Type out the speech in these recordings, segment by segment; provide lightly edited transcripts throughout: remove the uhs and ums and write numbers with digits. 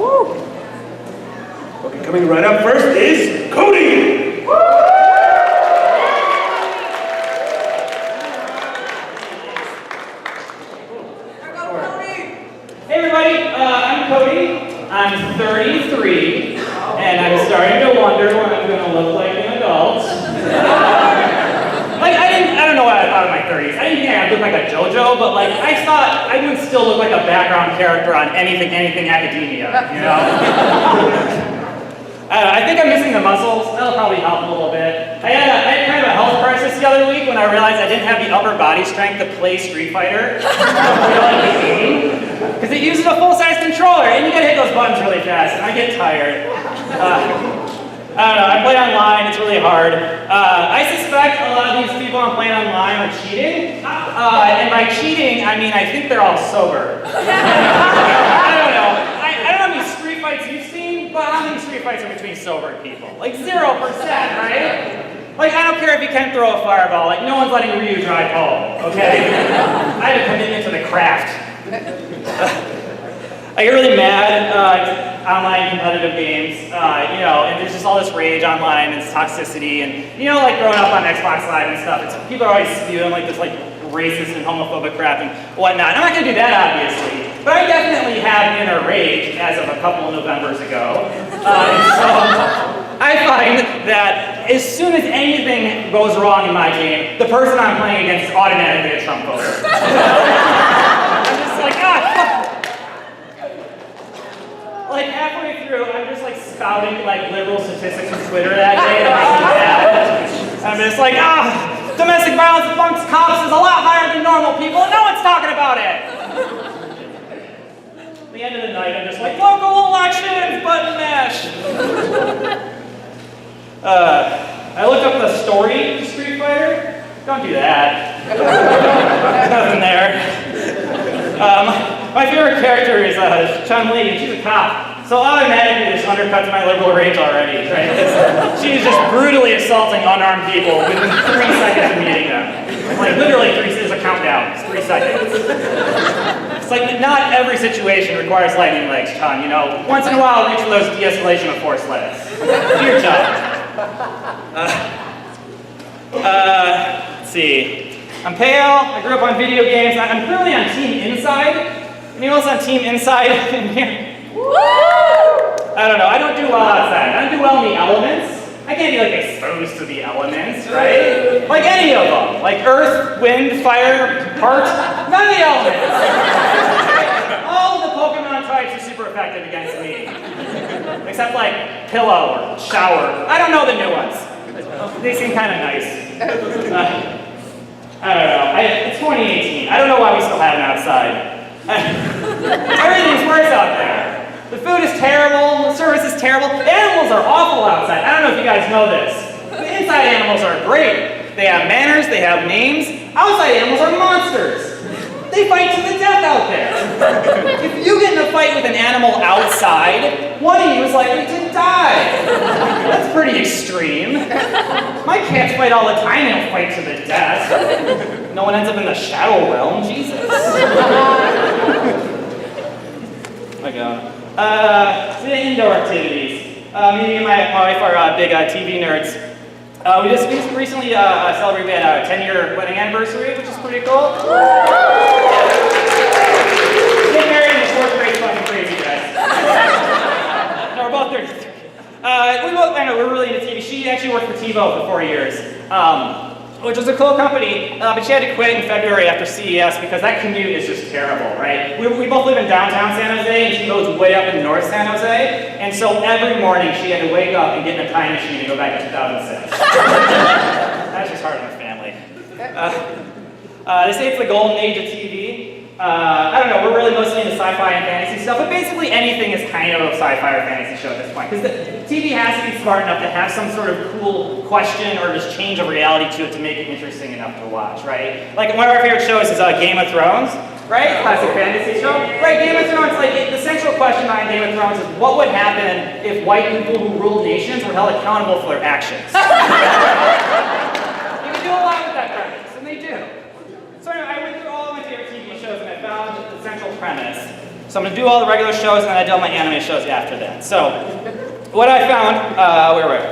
Okay, coming right up first is Cody. Hey everybody, I'm Cody. I'm 33, and I'm starting to wonder when I'm going to look like an adult. I don't know what I thought in my 30s. I didn't think I'd look like a JoJo, but I thought I would still look like a background character on anything academia, you know? I think I'm missing the muscles. That'll probably help a little bit. I had kind of a health crisis the other week when I realized I didn't have the upper body strength to play Street Fighter. The game. Because it uses a full-size controller, and you gotta hit those buttons really fast, and I get tired. I don't know, I play online, it's really hard. I suspect a lot of these people I'm playing online are cheating. And by cheating, I mean I think they're all sober. I don't know. I don't know how many street fights you've seen, but how many street fights are between sober people? 0%, right? I don't care if you can't throw a fireball, no one's letting Ryu drive home, okay? I have a commitment to the craft. I get really mad online competitive games, and there's just all this rage online and this toxicity, and growing up on Xbox Live and stuff, people are always spewing this racist and homophobic crap and whatnot. I'm not gonna do that obviously, but I definitely have inner rage as of a couple of Novembers ago. So I find that as soon as anything goes wrong in my game, the person I'm playing against is automatically a Trump voter. I'm just halfway through, I'm just spouting liberal statistics from Twitter that day that make me mad. I'm just domestic violence amongst cops is a lot higher than normal people, and no one's talking about it. At the end of the night, I'm just local elections, button mash. I looked up the story to Street Fighter. Don't do that. Nothing there. My favorite character is Chun-Li, and she's a cop. So automatically this undercuts my liberal rage already, right? She's just brutally assaulting unarmed people within 3 seconds of meeting them. Literally 3 seconds, a countdown, it's 3 seconds. It's not every situation requires lightning legs, Chun, Once in a while, reach for those de-escalation of force legs. Do your job. Let's see. I'm pale, I grew up on video games, I'm clearly on Team Inside. Anyone else on Team Inside in here? I don't know, I don't do well outside. I don't do well in the elements. I can't be exposed to the elements, right? Any of them. Earth, wind, fire, heart, none of the elements. All of the Pokemon types are super effective against me. Except pillow or shower. I don't know the new ones. They seem kind of nice. I don't know. It's 2018. I don't know why we still have an outside. Everything's worse out there. The food is terrible, the service is terrible, animals are awful outside. I don't know if you guys know this. The inside animals are great. They have manners, they have names. Outside animals are monsters. They fight to the death out there. If you get in a fight with an animal outside, one of you is likely to die. That's pretty extreme. My cats fight all the time, they don't fight to the death. No one ends up in the shadow realm, Jesus. My God. So the indoor activities. Me and my wife are big TV nerds. We just recently celebrated our 10-year wedding anniversary, which is pretty cool. Getting married in the fourth grade is fucking crazy, guys. No, we're both 33. We're really into TV. She actually worked for TiVo for 4 years. Which was a cool company, but she had to quit in February after CES because that commute is just terrible, right? We both live in downtown San Jose, and she goes way up in North San Jose, and so every morning she had to wake up and get in a time machine and go back to 2006. That's just hard on a family. They say it's the golden age of TV. I don't know, we're really mostly into sci-fi and fantasy stuff, but basically anything is kind of a sci-fi or fantasy show at this point, because the TV has to be smart enough to have some sort of cool question or just change of reality to it to make it interesting enough to watch, right? One of our favorite shows is Game of Thrones, right? Classic fantasy show. Right, Game of Thrones, the central question behind Game of Thrones is what would happen if white people who ruled nations were held accountable for their actions? You can do a lot with that premise, and they do. So anyway, I went through all of my favorite TV shows and I found the central premise. So I'm going to do all the regular shows, and then I do all my anime shows after that. So what I found, where were we?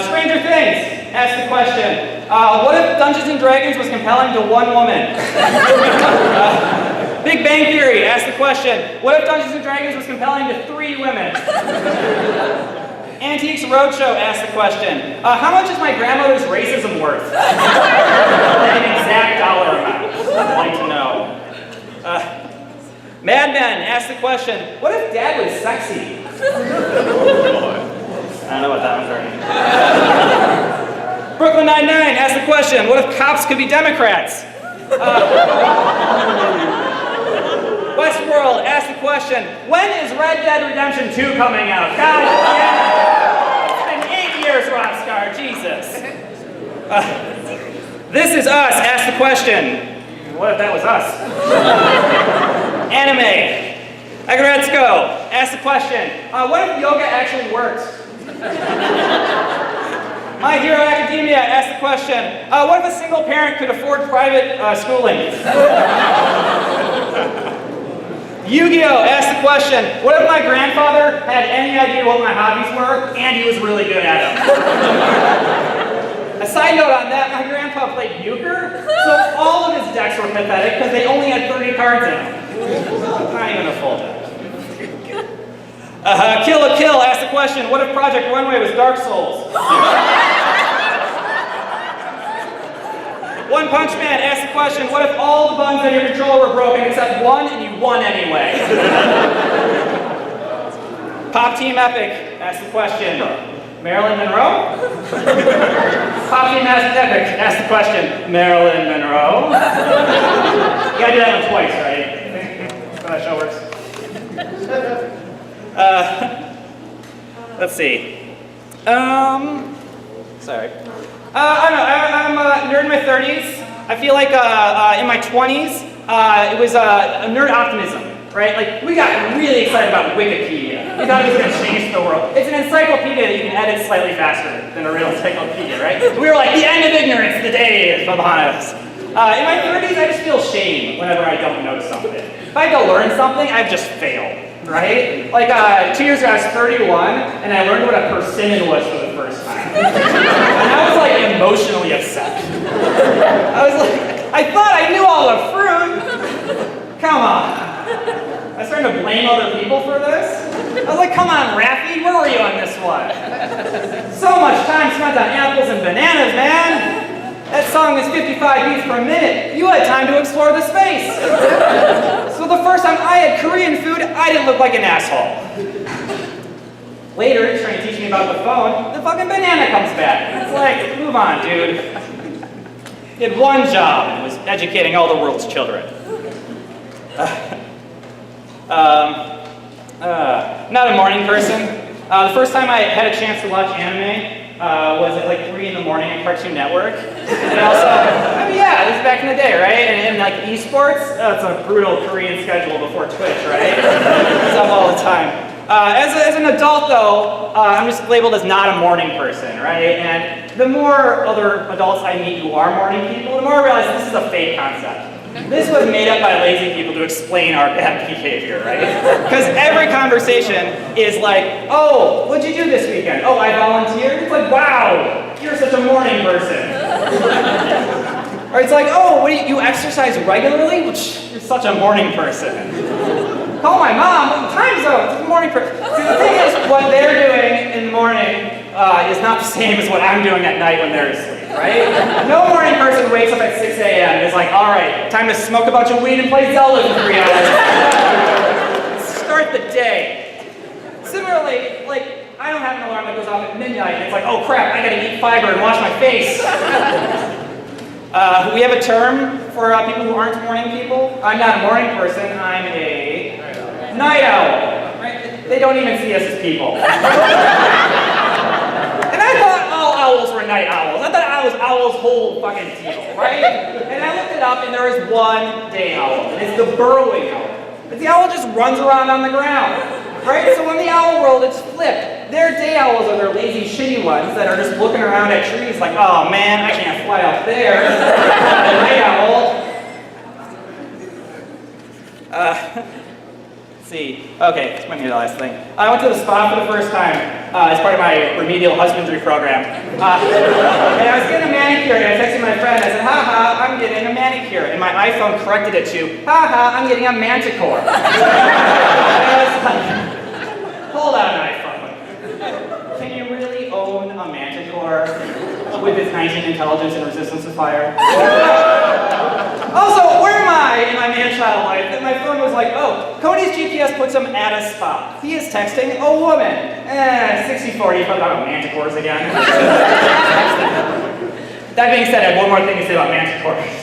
Stranger Things asked the question, what if Dungeons & Dragons was compelling to one woman? Big Bang Theory asked the question, what if Dungeons & Dragons was compelling to 3 women? Antiques Roadshow asked the question, how much is my grandmother's racism worth? An exact dollar amount. I'd like to know. Mad Men asked the question, what if Dad was sexy? I don't know what that one's already. Brooklyn Nine-Nine asked the question, what if cops could be Democrats? Westworld asked the question, when is Red Dead Redemption 2 coming out? God damn it! It's been 8 years, Rockstar, Jesus. This Is Us asked the question, what if that was us? Anime. Agretsko asked the question, what if yoga actually works? My Hero Academia asked the question, what if a single parent could afford private schooling? Yu-Gi-Oh! Asked the question, what if my grandfather had any idea what my hobbies were and he was really good at them? A side note on that, my grandpa played euchre, so all of his decks were pathetic because they only had 30 cards in them. Not even a full deck. Kill la Kill asked the question, what if Project Runway was Dark Souls? One Punch Man asked the question, what if all the buttons on your controller were broken except one and you won anyway? Pop Team Epic asked the question, Marilyn Monroe? Pop Team Epic asked the question, Marilyn Monroe? You gotta do that one twice, right? That's how that show works. Let's see. Sorry. I don't know, I'm a nerd in my 30s. I feel like in my 20s, it was a nerd optimism, right? Like, we got really excited about Wikipedia. We thought it was going to change the world. It's an encyclopedia that you can edit slightly faster than a real encyclopedia, right? We were like, the end of ignorance, the day is upon us. In my 30s, I just feel shame whenever I don't know something. If I have to learn something, I've just failed, right? Like 2 years ago, I was 31, and I learned what a persimmon was for the first time. And I was like emotionally upset. I was like, I thought I knew all the fruit. Come on. I was starting to blame other people for this. I was like, come on, Raffy, where were you on this one? So much time spent on apples and bananas, man. That song is 55 beats per minute. You had time to explore the space. So the first time I had Korean food, I didn't look like an asshole. Later, trying to teach me about the phone, the fucking banana comes back. It's like, move on, dude. He had one job and was educating all the world's children. Not a morning person. The first time I had a chance to watch anime was at like 3 in the morning on Cartoon Network. And also, I mean, yeah, this is back in the day, right? And like esports, it's a brutal Korean schedule before Twitch, right? It's up all the time. As an adult, though, I'm just labeled as not a morning person, right? And the more other adults I meet who are morning people, the more I realize this is a fake concept. This was made up by lazy people to explain our bad behavior, right? Because every conversation is like, oh, what'd you do this weekend? Oh, I volunteered? It's like, wow, you're such a morning person. Or it's like, oh, what do you exercise regularly? You're such a morning person. Call my mom, time zone, it's a morning person. See, the thing is, what they're doing in the morning is not the same as what I'm doing at night when they're asleep, right? No morning person wakes up at 6 a.m. and is like, all right, time to smoke a bunch of weed and play Zelda for 3 hours. Start the day. Similarly, like, I don't have an alarm that goes off at midnight and it's like, oh crap, I gotta eat fiber and wash my face. We have a term for people who aren't morning people. I'm not a morning person, I'm a night owl. Right? They don't even see us as people. And I thought all owls were night owls. I thought that was owls' whole fucking deal, right? And I looked it up and there is one day owl. And it's the burrowing owl. But the owl just runs around on the ground. Right? So when the owl world, it's flipped. Their day owls are their lazy, shitty ones that are just looking around at trees like, oh man, I can't fly up there. The night owl. Let's see. Okay, this might be the last thing. I went to the spa for the first time as part of my remedial husbandry program. And I was getting a manicure, and I texted my friend. I said, haha, I'm getting a manicure. And my iPhone corrected it to, haha, I'm getting a manticore. And I was like, hold on, iPhone. Can you really own a manticore with its 19 intelligence and resistance to fire? Also, where am I in my man-child life that my phone was like, oh, Cody's GPS puts him at a spa. He is texting a woman. 60-40, talking about manticores again. That being said, I have one more thing to say about manticores.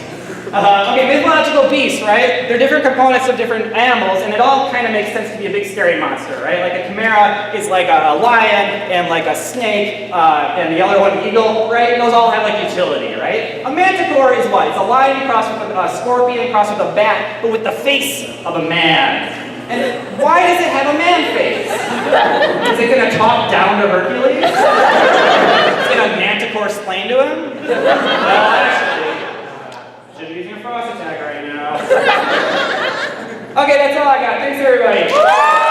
Okay, mythological beasts, right? They're different components of different animals, and it all kind of makes sense to be a big scary monster, right? Like a chimera is like a lion, and like a snake, and the other one, eagle, right? Those all have like utility, right? A manticore is what? It's a lion crossed with a scorpion crossed with a bat, but with the face of a man. And why does it have a man face? Is it gonna talk down to Hercules? Is gonna manticore splain to him? Well, actually, should be using a frost attack right now. Okay, that's all I got. Thanks, everybody.